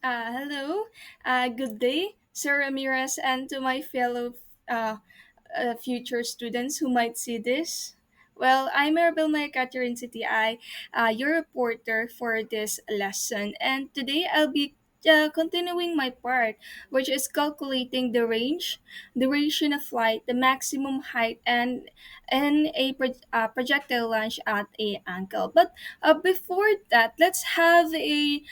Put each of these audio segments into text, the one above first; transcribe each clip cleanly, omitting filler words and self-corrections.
Hello, good day, Sir Ramirez, and to my fellow uh, future students who might see this. Well, I'm Maribel Maya Catherine City, your reporter for this lesson, and today I'll be continuing my part, which is calculating the range, duration of flight, the maximum height, and projectile launch at a angle. But before that, let's have a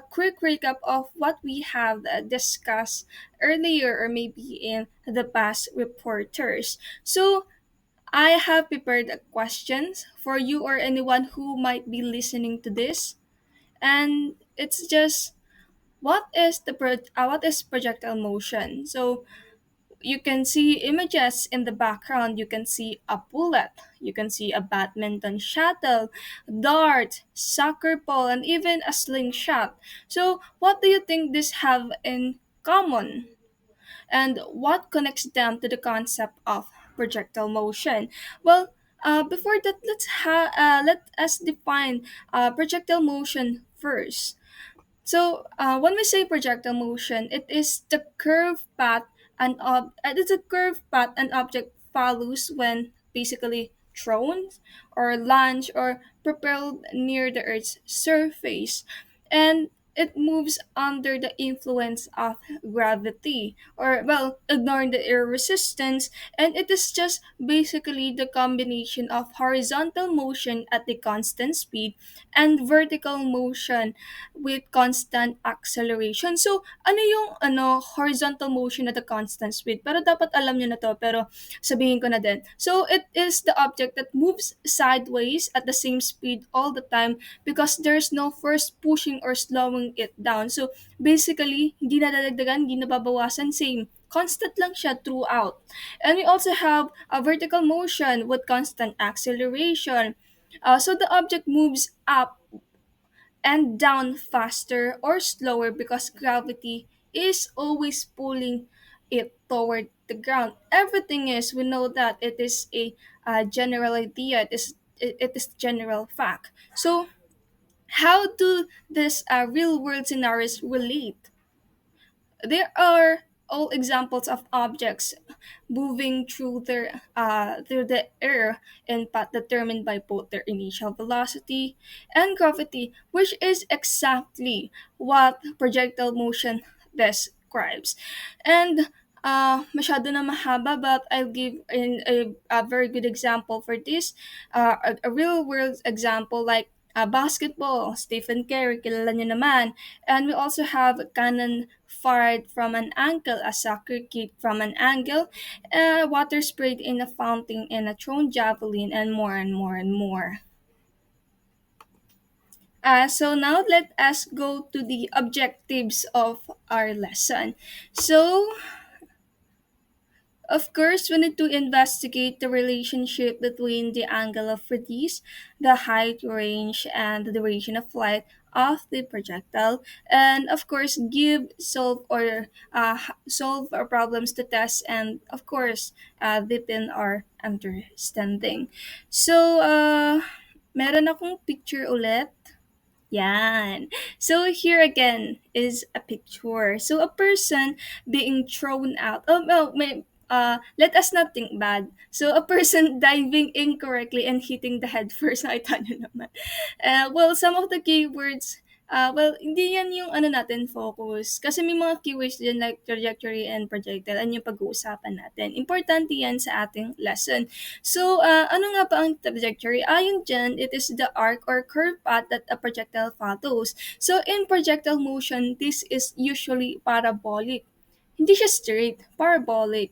quick recap of what we have discussed earlier or maybe in the past reporters. So, I have prepared questions for you or anyone who might be listening to this. And it's just what is projectile motion? So you can see images in the background. You can see a bullet, you can see a badminton shuttle, dart, soccer ball, and even a slingshot. So what do you think these have in common? And what connects them to the concept of projectile motion? Well, before that, let us define projectile motion first. So, when we say projectile motion, it is the curved path it is a curved path an object follows when basically thrown or launched or propelled near the Earth's surface, and it moves under the influence of gravity, or well, ignoring the air resistance, and it is just basically the combination of horizontal motion at the constant speed and vertical motion with constant acceleration. So, ano yung horizontal motion at a constant speed? Pero dapat alam nyo na to, pero sabihin ko na din. So, it is the object that moves sideways at the same speed all the time because there's no force pushing or slowing it down. So, basically, hindi nadadagdagan, hindi nababawasan, same. Constant lang siya throughout. And we also have a vertical motion with constant acceleration. So the object moves up and down faster or slower because gravity is always pulling it toward the ground. Everything is, we know that it is a general idea, it is general fact. So, how do these real world scenarios relate? There are all examples of objects moving through the air in path determined by both their initial velocity and gravity, which is exactly what projectile motion describes. And masyado na mahaba, but I'll give in a very good example for this. A real world example like basketball, Stephen Curry, kilala niyo naman. And we also have cannon fired from an angle, a soccer kick from an angle, water sprayed in a fountain, and a thrown javelin, and more and more and more. So now let us go to the objectives of our lesson. So, of course, we need to investigate the relationship between the angle of release, the height, range, and the duration of flight of the projectile, and of course, solve our problems to test, and of course, deepen our understanding. So, meron akong picture ulit. Yan. So here again is a picture. So a person being thrown out. Oh no, let us not think bad. So a person diving incorrectly and hitting the head first. Nakita nyo naman. Well, some of the keywords, well, hindi yan yung ano natin focus. Kasi may mga keywords din like trajectory and projectile. Ano yung pag-uusapan natin. Importante yan sa ating lesson. So, ano nga ba ang trajectory? Ayon dyan, it is the arc or curved path that a projectile follows. So, in projectile motion, this is usually parabolic. Hindi siya straight, parabolic.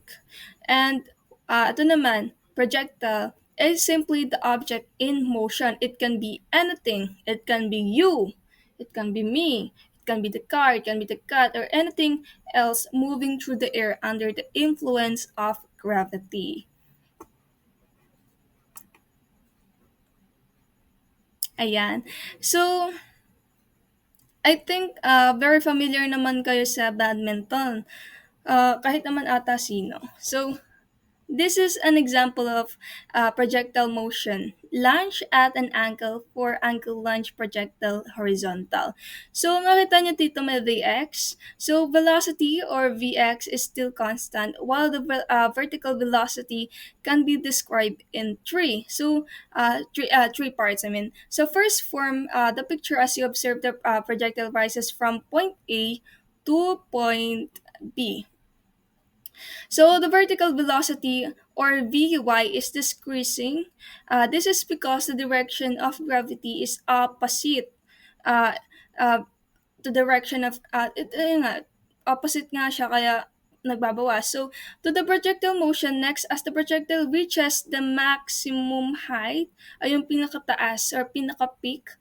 And, ito naman, projectile is simply the object in motion. It can be anything. It can be you. It can be me. It can be the car. It can be the cat or anything else moving through the air under the influence of gravity. Ayan. So, I think very familiar naman kayo sa badminton. Kahit naman ata sino. So, This is an example of projectile motion. Launch at an angle for angle launch projectile horizontal. So, nakita niyo dito may Vx. So, velocity or Vx is still constant while the vertical velocity can be described in three. So, three parts, I mean. So, first form, the picture as you observe the projectile rises from point A to point B. So the vertical velocity or Vy is decreasing. This is because the direction of gravity is opposite uh, uh, the direction of opposite nga siya kaya nagbabawas. So to the projectile motion next as the projectile reaches the maximum height ay yung pinakataas or pinaka-peak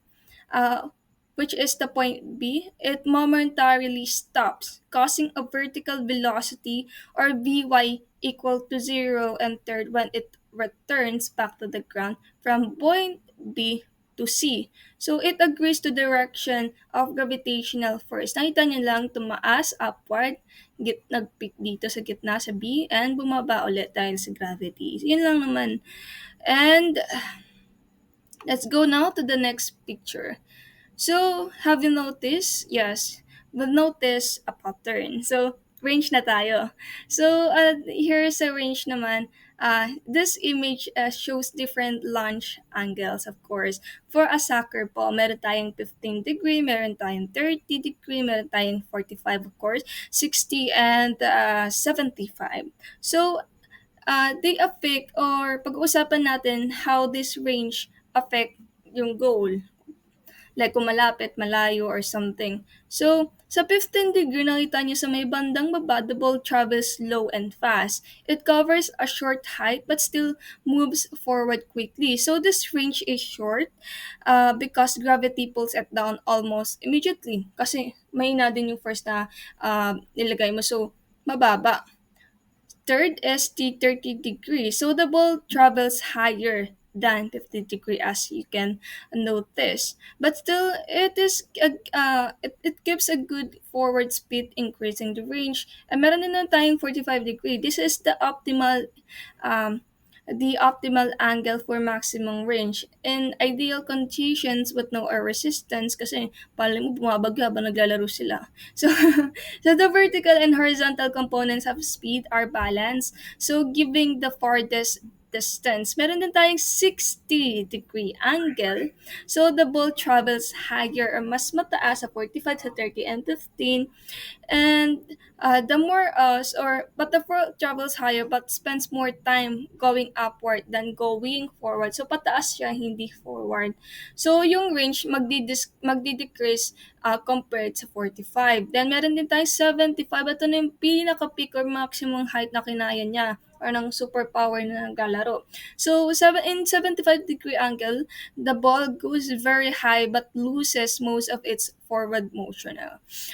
uh, which is the point B, it momentarily stops, causing a vertical velocity or Vy equal to zero entered when it returns back to the ground from point B to C. So it agrees to direction of gravitational force. Nakita niyo lang tumaas, upward, nag-peak dito sa gitna sa B, and bumaba ulit dahil sa gravity. Yun lang naman. And let's go now to the next picture. So, have you noticed? Yes, we'll notice a pattern. So, range na tayo. So, here's a range naman. This image shows different launch angles, of course. For a soccer ball, meron tayong 15 degree, meron tayong 30 degree, meron tayong 45, of course, 60, and 75. So, they affect or pag-uusapan natin how this range affect yung goal like kung malapit, malayo, or something. So, sa 15 degree, nakita niyo sa may bandang baba, the ball travels slow and fast. It covers a short height but still moves forward quickly. So, this range is short because gravity pulls it down almost immediately. Kasi may na din yung first na nilagay mo. So, mababa. Third is the 30 degree. So the ball travels higher than 50 degree as you can notice. But still, it gives a good forward speed, increasing the range. And meron din na tayong 45 degree. This is um, the optimal angle for maximum range. In ideal conditions with no air resistance, kasi pala mo bumabagyo habang naglalaro sila. So, so the vertical and horizontal components of speed are balanced. So, giving the farthest distance. Meron din tayong 60-degree angle. So, the ball travels higher or mas mataas sa 45 sa 30 and 15. And the more or but the frog travels higher but spends more time going upward than going forward. So pataas siya, hindi forward. So yung range magdi-decrease compared sa 45. Then meron din tayong 75. Ito na yung pinaka-peak or maximum height na kinaya niya or ng superpower na naglalaro. So, in 75-degree angle, the ball goes very high but loses most of its forward motion.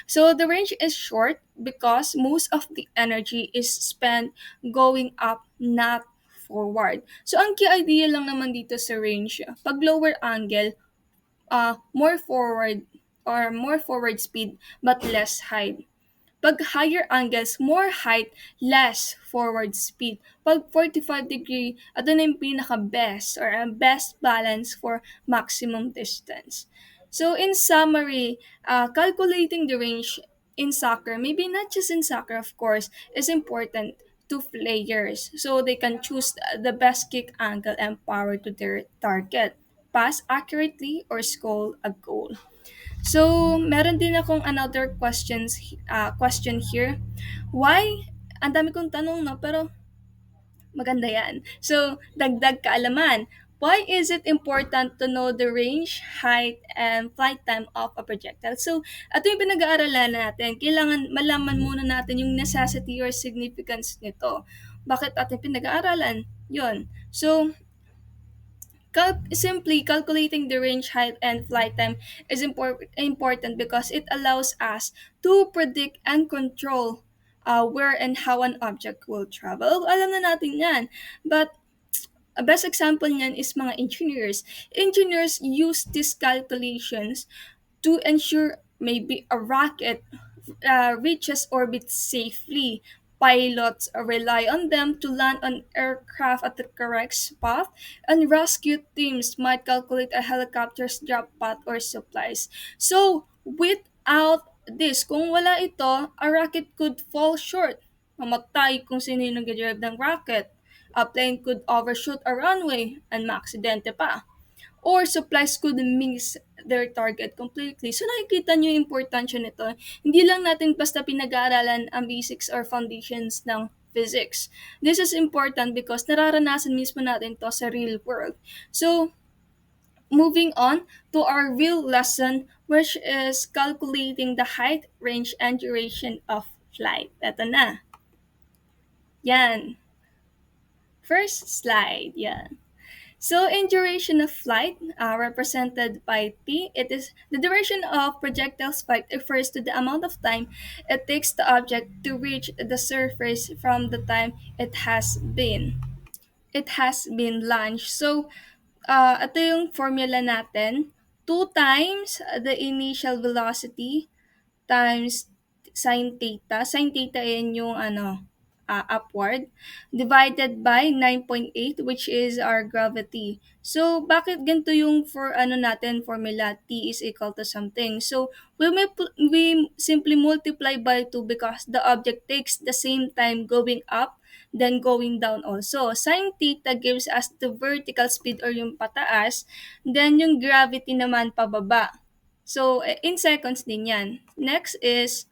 So the range is short because most of the energy is spent going up, not forward. So ang key idea lang naman dito sa range, pag lower angle, more forward or more forward speed but less height. Pag higher angles, more height, less forward speed. Pag 45 degree, ito na yung pinaka-best or best balance for maximum distance. So in summary, calculating the range in soccer, maybe not just in soccer of course, is important to players so they can choose the best kick angle and power to their target, pass accurately, or score a goal. So, meron din akong another question here. Why? Ang dami kong tanong, no? Pero maganda yan. So, dagdag kaalaman. Why is it important to know the range, height, and flight time of a projectile? So, ito yung pinag-aaralan natin. Kailangan malaman muna natin yung necessity or significance nito. Bakit ating pinag-aaralan? Yun. So, simply calculating the range, height, and flight time is important because it allows us to predict and control where and how an object will travel. Alam na natin yan. But a best example niyan is mga engineers. Engineers use these calculations to ensure maybe a rocket reaches orbit safely. Pilots rely on them to land an aircraft at the correct spot, and rescue teams might calculate a helicopter's drop path or supplies. So, without this, kung wala ito, a rocket could fall short. Mamatay kung sino yung nag-drive ng rocket. A plane could overshoot a runway and maaksidente pa. Or supplies could miss their target completely. So nakikita nyo yung importansya nito. Hindi lang natin basta pinag-aaralan ang basics or foundations ng physics. This is important because nararanasan mismo natin to sa real world. So, moving on to our real lesson, which is calculating the height, range, and duration of flight. Ito na. Yan. First slide. Yan. So, in duration of flight, represented by T, it is the duration of projectile's flight refers to the amount of time it takes the object to reach the surface from the time it has been launched. So, ito yung formula natin. 2 times the initial velocity times sine theta. Sine theta yan yung upward, divided by 9.8, which is our gravity. So, bakit ganito yung for natin formula? T is equal to something. So, we simply multiply by 2 because the object takes the same time going up then going down also. Sine theta gives us the vertical speed or yung pataas, then yung gravity naman pababa. So, in seconds din yan. Next is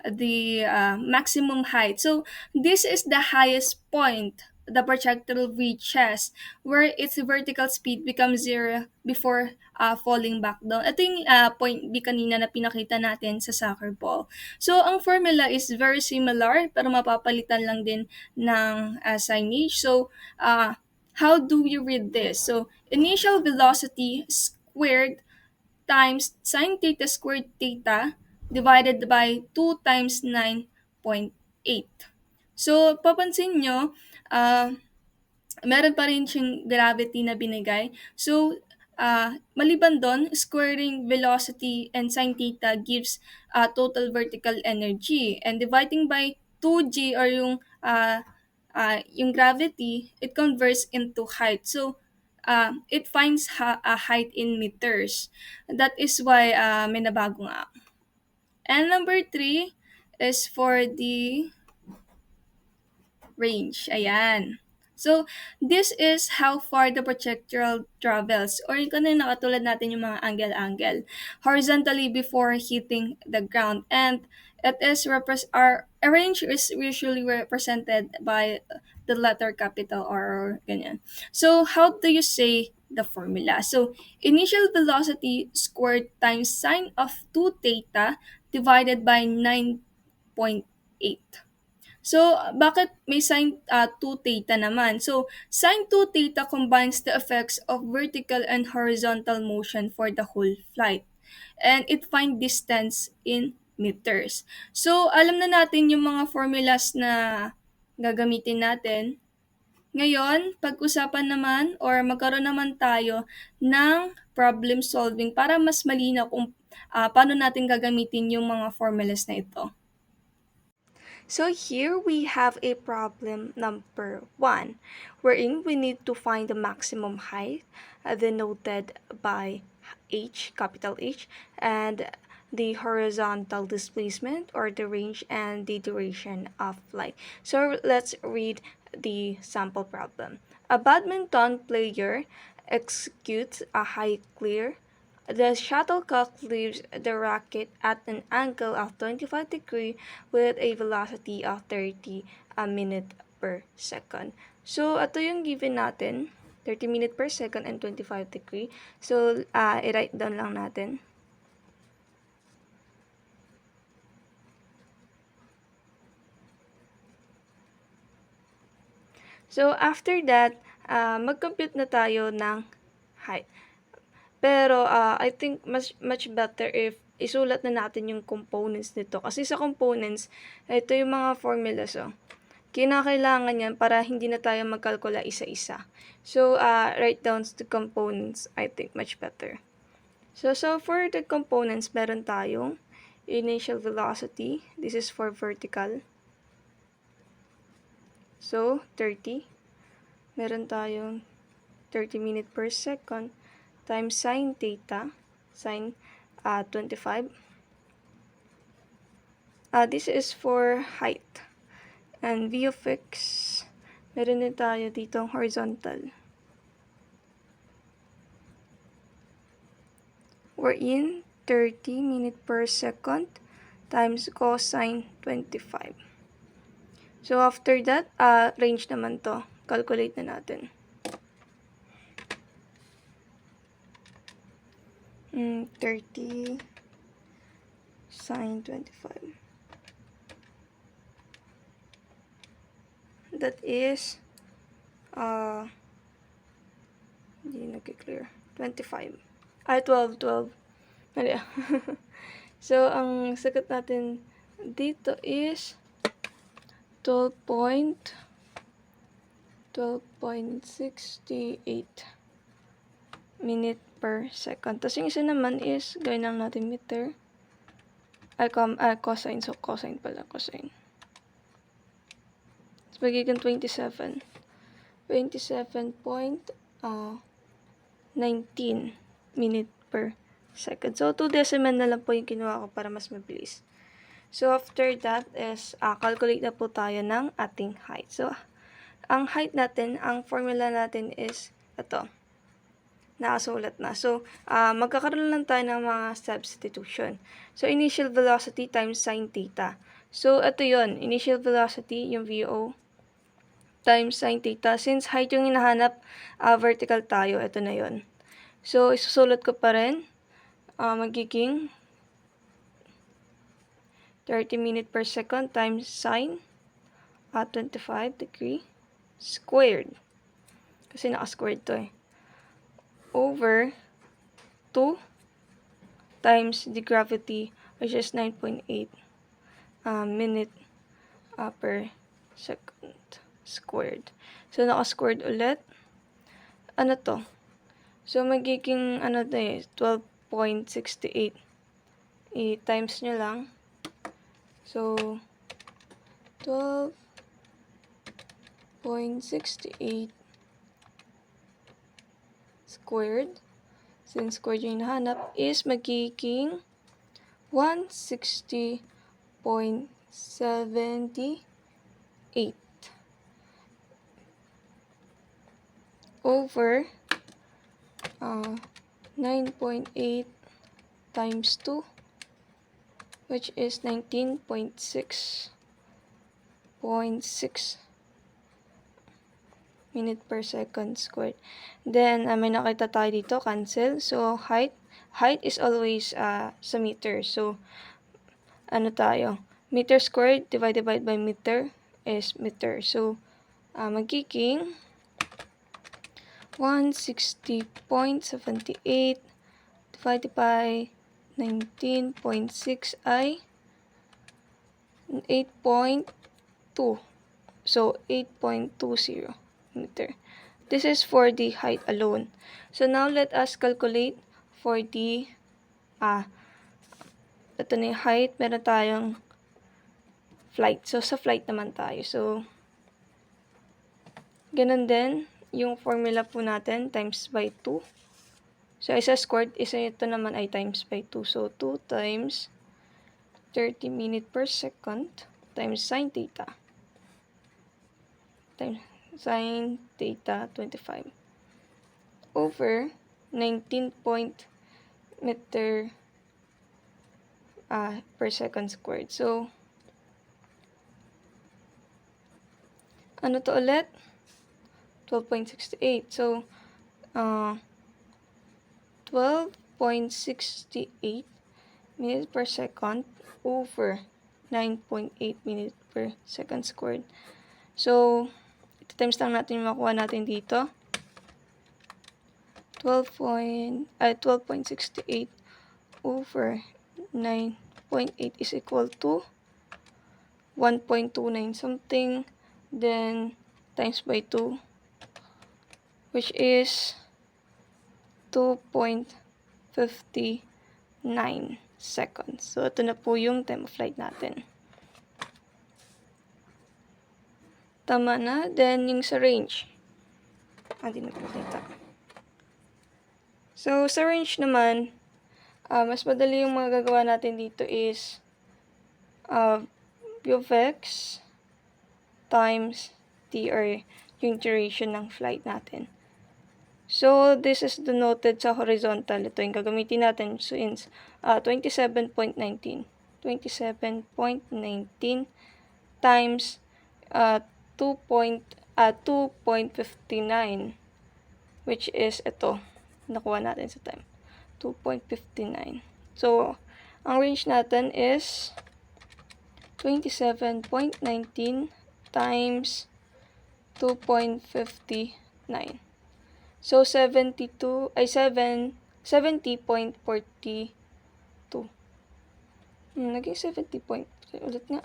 the maximum height. So, this is the highest point the projectile reaches where its vertical speed becomes zero before falling back down. Ito yung point B kanina na pinakita natin sa soccer ball. So, ang formula is very similar pero mapapalitan lang din ng signage. So, how do we read this? So, initial velocity squared times sine theta squared theta divided by 2 times 9.8. So, papansin nyo, meron pa rin siyang gravity na binigay. So, maliban doon, squaring velocity and sine theta gives total vertical energy. And dividing by 2g or yung gravity, it converts into height. So, it finds a height in meters. That is why may nabago nga. And number 3 is for the range. Ayan. So, this is how far the projectile travels. Or yung kanina nakatulad natin yung mga angle-angle. Horizontally before hitting the ground. And it is our range is usually represented by the letter capital or ganyan. So, how do you say the formula? So, initial velocity squared times sine of 2 theta divided by 9.8. So, bakit may sine 2 theta naman? So, sine 2 theta combines the effects of vertical and horizontal motion for the whole flight. And it finds distance in meters. So, alam na natin yung mga formulas na gagamitin natin. Ngayon, pag-usapan naman or magkaroon naman tayo ng problem solving para mas malinaw kung paano natin gagamitin yung mga formulas na ito. So here we have a problem number 1, wherein we need to find the maximum height denoted by h, capital H, and the horizontal displacement or the range and the duration of flight. So let's read the sample problem. A badminton player executes a high clear. The shuttlecock leaves the racket at an angle of 25 degrees with a velocity of 30 minute per second. So, ito yung given natin, 30 minute per second and 25 degree. So, i-write down lang natin. So, after that, mag-compute na tayo ng height. Pero, I think much better if isulat na natin yung components nito. Kasi sa components, ito yung mga formulas. Kinakailangan yan para hindi na tayo magkalkula isa-isa. So, write down the components, I think much better. So for the components, meron tayong initial velocity. This is for vertical. So, 30. Meron tayong 30 minutes per second times sine theta, sine 25. This is for height. And v of x, meron din tayo ditong horizontal. We're in 30 minutes per second times cosine 25. So, after that, range naman to. Calculate na natin. 30 sine 25. That is, hindi nag-clear. 25. 12. Mali. So, ang sagot natin dito is 12.68 minute per second. Tapos yung isa naman is, gawin lang natin meter. Cosine. So, cosine pala. Cosine. So, magiging 27. 27.19 minute per second. So, 2 decimal na lang po yung kinuha ko para mas mabilis. So, after that is, calculate na po tayo ng ating height. So, ang height natin, ang formula natin is, ito. Nakasulat na. So, magkakaroon lang tayo ng mga substitution. So, initial velocity times sine theta. So, ito yon, initial velocity, yung VO, times sine theta. Since height yung hinahanap, vertical tayo, ito na yon. So, isusulat ko pa rin, magiging 30 minutes per second times sine 25 degree squared. Kasi naka-squared to eh. Over 2 times the gravity, which is 9.8 minute per second squared. So, naka-squared ulit. Ano to? So, magiging, 12.68. I-times nyo lang. So, 12.68 squared, since squared yung hinahanap, is magiging 160.78 over 9.8 times 2, which is 19.6 minute per second squared. Then, may nakita tayo dito, cancel. So, height is always sa meter. So, tayo? Meter squared divided by meter is meter. So, magiging 160.78 divided by 19.6 ay 8.2. So, 8.20 meter. This is for the height alone. So, now let us calculate for the, ito na yung height. Meron tayong flight. So, sa flight naman tayo. So, ganun din yung formula po natin, times by 2. So, isa squared, isa ito naman ay times by 2. So, 2 times 30 minutes per second times sine theta. Times sine theta 25 over 19 meter per second squared. So, ano to ulit? 12.68. So, 12.68 minutes per second over 9.8 minutes per second squared. So, times lang natin yung makuha natin dito. 12.68 over 9.8 is equal to 1.29 something, then times by 2, which is 2.59 seconds. So, ito na po yung time of flight natin. Tama na. Then, yung sa range. Hindi nagpakita. So, sa range naman, mas madali yung mga gagawa natin dito is P of x times t or yung duration ng flight natin. So, this is denoted sa horizontal. Ito yung gagamitin natin. So, 27.19. 27.19 times 2.59 which is ito. Nakuha natin sa time. 2.59. So, ang range natin is 27.19 times 2.59. So, 70.42. Naging 70 point. Ulit nga.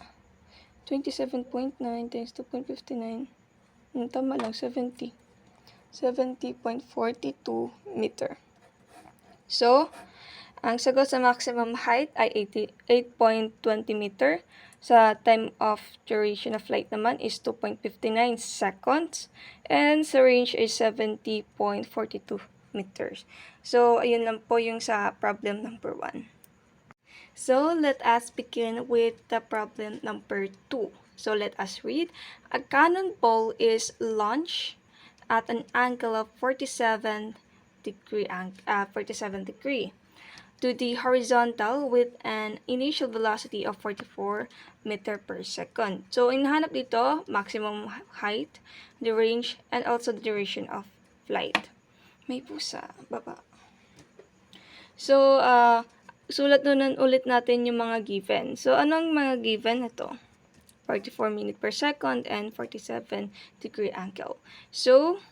27.9 times 2.59. Tama lang, 70. 70.42 meter. So, ang sagot sa maximum height ay 8.20 meter. Sa time of duration of flight naman is 2.59 seconds. And sa range is 70.42 meters. So, ayun lang po yung sa problem number 1. So, let us begin with the problem number 2. So, let us read. A cannonball is launched at an angle of 47 degree to the horizontal with an initial velocity of 44 meter per second. So, hinahanap dito, maximum height, the range, and also the duration of flight. May pusa, baba. So, sulat nun ulit natin yung mga given. So, anong mga given? Ito, 44 minute per second and 47 degree angle. So,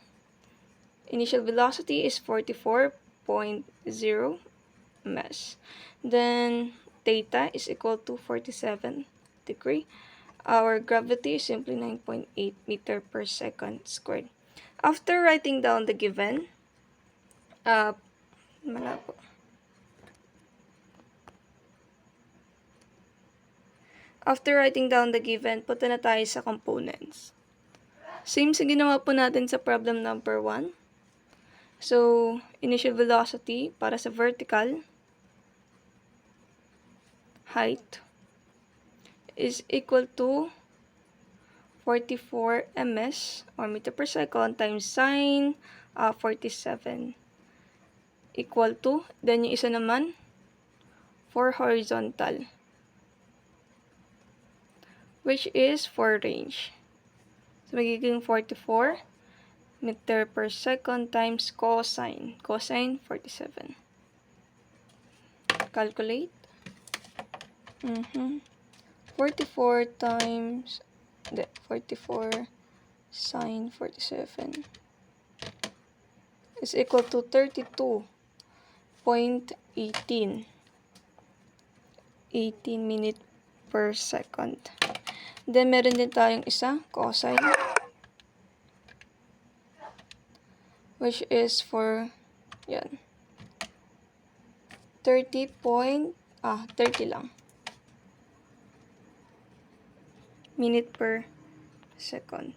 initial velocity is 44.0 ms. Then, theta is equal to 47 degree. Our gravity is simply 9.8 meter per second squared. After writing down the given, malabo. After writing down the given, punta na tayo sa components. Same sa ginawa po natin sa problem number 1. So, initial velocity para sa vertical height is equal to 44 ms or meter per second times sine 47 equal to, then yung isa naman for horizontal, which is for range. So, magiging 44 meter per second times cosine. Cosine 47. Calculate. 44 times 44 sine 47 is equal to 32.18 minute per second. Then, meron din tayong isa, cosine, which is for, yan, 30 lang. Minute per second.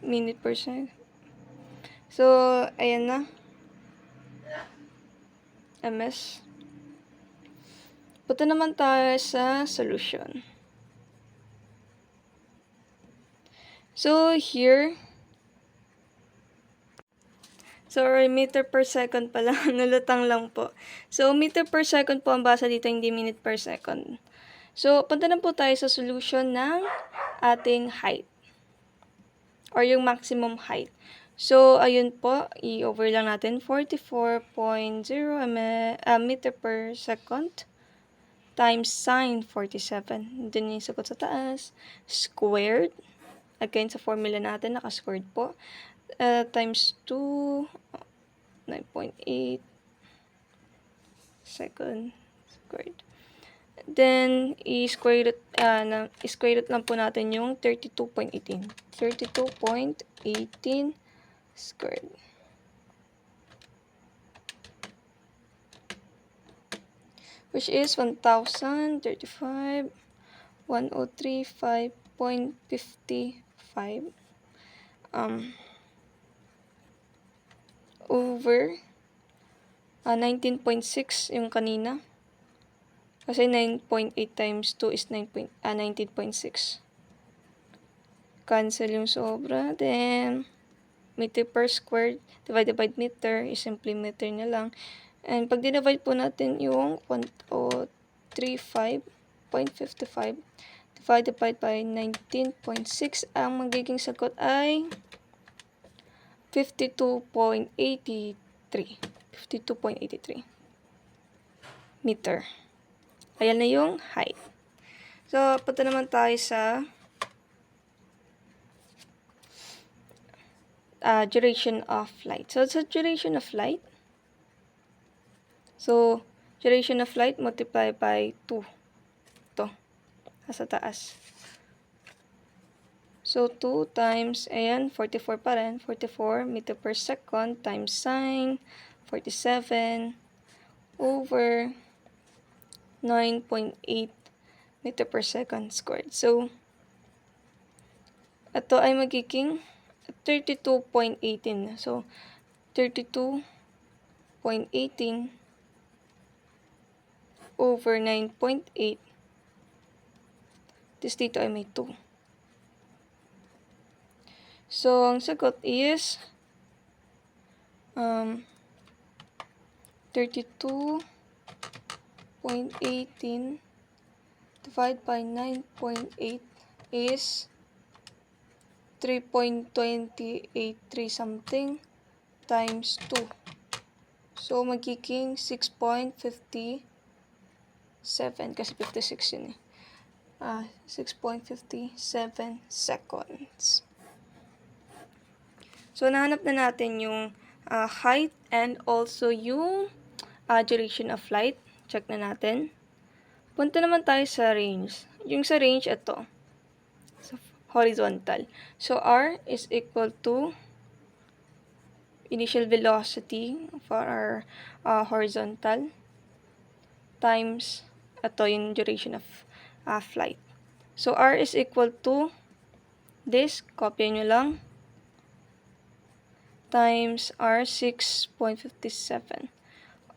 Minute per second. So, ayan na. MS. Punta naman tayo sa solution. So, here, sorry, meter per second pala. Nalutang lang po. So, meter per second po ang basa dito, hindi minute per second. So, punta na po tayo sa solution ng ating height or yung maximum height. So, ayun po, i-over lang natin, 44.0 meter per second times sine 47. Doon yung sagot sa taas. Squared. Again, sa formula natin, naka-squared po. Times 2, 9.8 second squared. Then, i-square root lang po natin yung 32.18. 32.18 squared. Which is 1,035, 103.5 9.55 um, over 19.6 yung kanina. Kasi 9.8 times 2 is 19.6. Cancel yung sobra. Then, meter per square divided by meter is simply meter na lang. And pag dinivide po natin yung 35.55 divided by 19.6, ang magiging sagot ay 52.83. 52.83 meter. Ayan na yung height. So, punta naman tayo sa duration of light. So, sa duration of light, duration of light multiply by 2. Ito, sa taas. So, 2 times, ayan, 44 pa rin. 44 meter per second times sine 47 over 9.8 meter per second squared. So, ito ay magiging 32.18. So, 32.18 over 9.8. Tapos dito ay may 2. So, ang sagot is 32.18 divided by 9.8 is 3.283 something times 2. So, magiging 6.57 kasi 56 yun eh. 6.57 seconds. So, nahanap na natin yung height and also yung duration of light. Check na natin. Punta naman tayo sa range. Yung sa range, ito. So, horizontal. So, R is equal to initial velocity for our horizontal times ito yung duration of flight. So, R is equal to this, copy nyo lang, times R 6.57.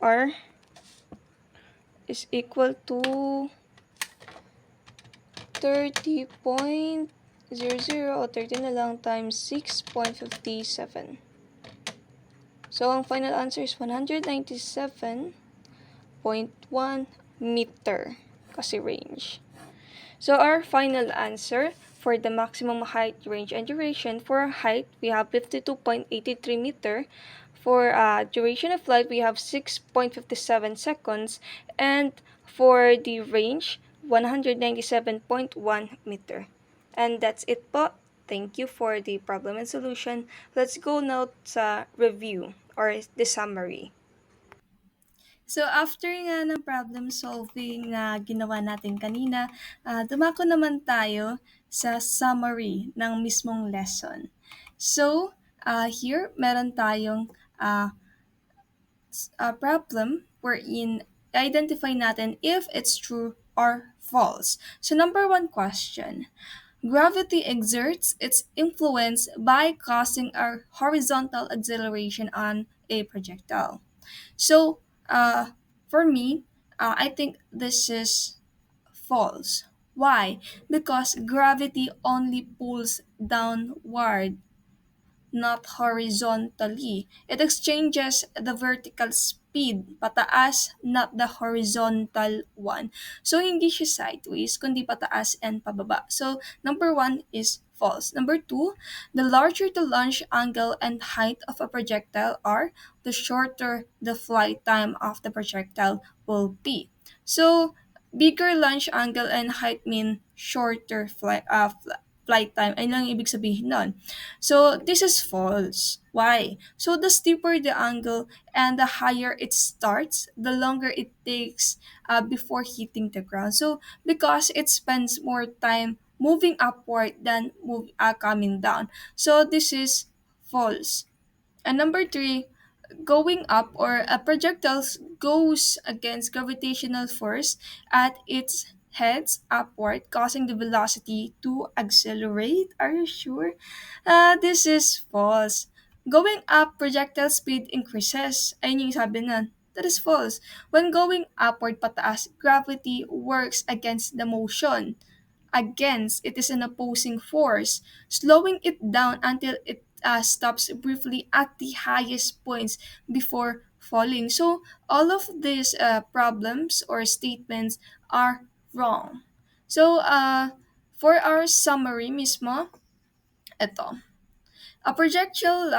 R is equal to 30.00 o 30 na lang times 6.57. So, ang final answer is 197.1 meter kasi range. So, our final answer for the maximum height, range, and duration, for height, we have 52.83 meter. For duration of light, we have 6.57 seconds. And for the range, 197.1 meter. And that's it po. Thank you for the problem and solution. Let's go now sa review or the summary. So, after nga ng problem solving na ginawa natin kanina, dumako naman tayo sa summary ng mismong lesson. So, here, meron tayong problem wherein identify natin if it's true or false. So, number 1 question. Gravity exerts its influence by causing a horizontal acceleration on a projectile. So, for me, I think this is false. Why? Because gravity only pulls downward, not horizontally. It exchanges the vertical speed pataas, not the horizontal one. So, hindi siya sideways, kundi pataas and pababa. So, number 1 is false. Number 2, the larger the launch angle and height of a projectile are, the shorter the flight time of the projectile will be. So, bigger launch angle and height mean shorter flight time. Ayun lang ibig sabihin nun. So, this is false. Why? So, the steeper the angle and the higher it starts, the longer it takes before hitting the ground. So, because it spends more time moving upward than coming down. So, this is false. And number 3, going up or a projectile goes against gravitational force at its heads upward, causing the velocity to accelerate. Are you sure? This is false. Going up, projectile speed increases. Ayun yung sabi na. That is false. When going upward pataas, gravity works against the motion. Against, it is an opposing force, slowing it down until it stops briefly at the highest points before falling. So, all of these problems or statements are wrong. So, for our summary mismo, ito. A projectile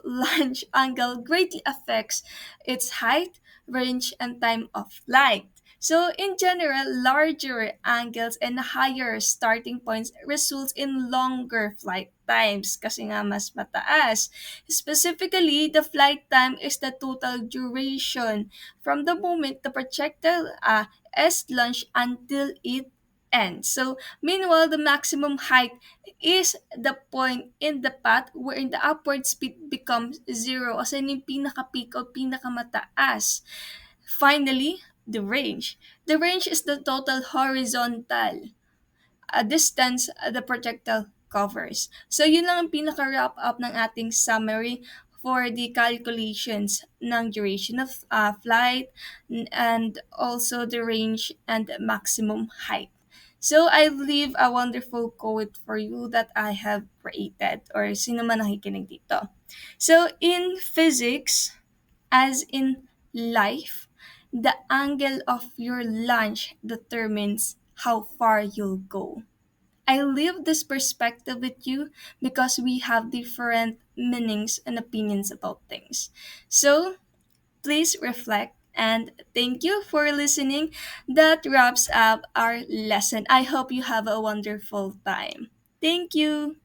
launch angle greatly affects its height, range, and time of flight. So, in general, larger angles and higher starting points results in longer flight times kasi nga mas mataas. Specifically, the flight time is the total duration from the moment the projectile is launched until it ends. So, meanwhile, the maximum height is the point in the path wherein the upward speed becomes zero. As in yung pinaka-peak o pinakamataas. Finally, the range. The range is the total horizontal distance the projectile covers. So, yun lang ang pinaka-wrap up ng ating summary for the calculations ng duration of flight and also the range and maximum height. So, I leave a wonderful quote for you that I have created or sino man nakikinig dito. So, in physics, as in life, the angle of your launch determines how far you'll go. I leave this perspective with you because we have different meanings and opinions about things. So, please reflect and thank you for listening. That wraps up our lesson. I hope you have a wonderful time. Thank you.